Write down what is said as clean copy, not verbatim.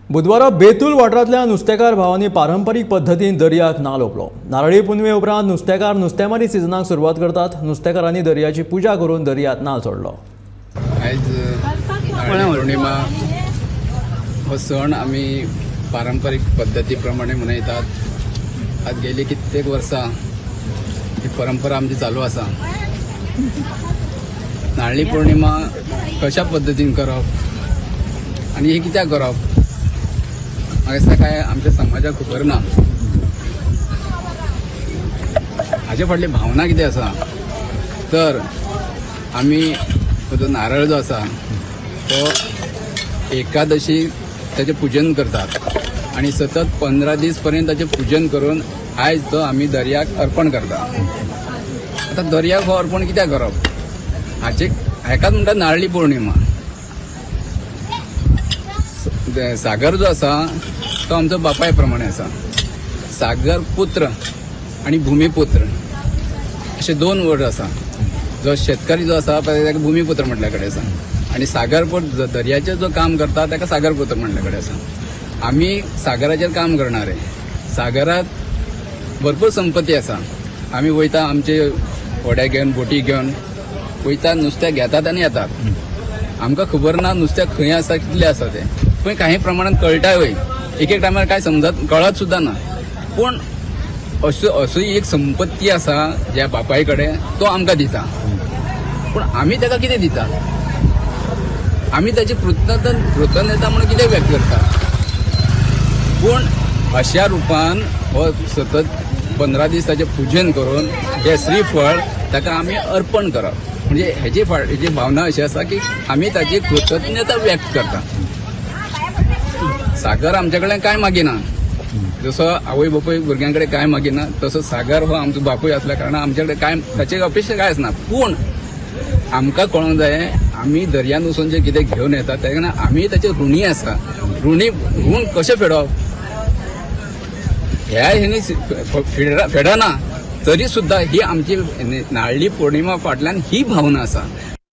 बुधवारा बेतूल वाठारांतल्या नुस्तेकार भावांनी पारंपारीक पद्धतीन दर्याक नाल ओपलो। नारळी पुनवे उपरांत नुस्तेकार नुस्तेमारी सिजनाक सुरवात करतात। नुस्तेकारांनी दर्याची पुजा करून दर्यांत नाल सोडलो। आज नारळी पौर्णिमा हो सण आमी पारंपारीक पद्धती प्रमाणे मनयतात। आज गेली कित्येक वर्सां ही परंपरा आमची चालू आसा। नारळी पौर्णिमा कशा पद्धतीन करप आणि हे कित्याक करप हाका काय आमच्या समाजाक खबर ना। हाचे फाटली भावना कितें आसा तर आमी जो नारळ जो आसा तो एकादशी त्याचे पूजन करतात आणि सतत 15 दीस पर्यंत ताचे पूजन करून आयज तो आमी दर्याक अर्पण करतात। आता दर्याक हो अर्पण कित्याक करप हेकाच म्हणटात नारळी पौर्णिमा। सागर जो आसा तो आमचो बापाय प्रमाणे आसा। सागर पुत्र आणि भूमिपुत्र असे दोन वर्ड आसा। जो शेतकरी जो आसा ताका भूमिपुत्र म्हटल्या कडेन आसा आणि सागरपुत्र दर्याचेर जो काम करता ताका सागरपुत्र म्हटल्या कडेन आसा। आमी सागराचेर काम करणारे। सागरात भरपूर संपत्ती आसा। आमी वयता आमचे होड्या घेवन बोटी घेवन वयता, नुस्तें घेतात आनी येतात। आमकां खबर ना नुस्तें खंय आसा कितलें आसा तें, पण काही प्रमाणात कळटाय वय। एक एक टायमार काय समजत कळत सुद्धा ना। पण अशी एक संपत्ती आसा ज्या बापाय कडेन तो आमकां दिता। पण आमी ताका कितें दिता? आमी ताची कृतज्ञता म्हणून कितें व्यक्त करता? पण अशा रुपान हो सतत 15 दीस ताचें पूजन करून जे श्रीफळ ताका आमी अर्पण करप म्हणजे हेजी भावना अशी आसा की आमी ताची कृतज्ञता व्यक्त करता। सागर आमच्या कडेन काय मागिना। जसो आवय बापूय भुरग्यां कडेन काय मागिना तसो सागर हो आमचो बापूय असल्या कारणान आमच्या कडेन काय ताची अपेक्षा काय आसना। पूण आमकां कळूंक जाय आमी दर्यान वचून जे कितें घेवन येतात तेन्ना आमी ताचे ऋणी आसा। ऋण कशें फेडप ह्या हेणी फेडना तरी सुद्धा ही आमची नारळी पौर्णिमा फाटल्यान ही भावना आसा।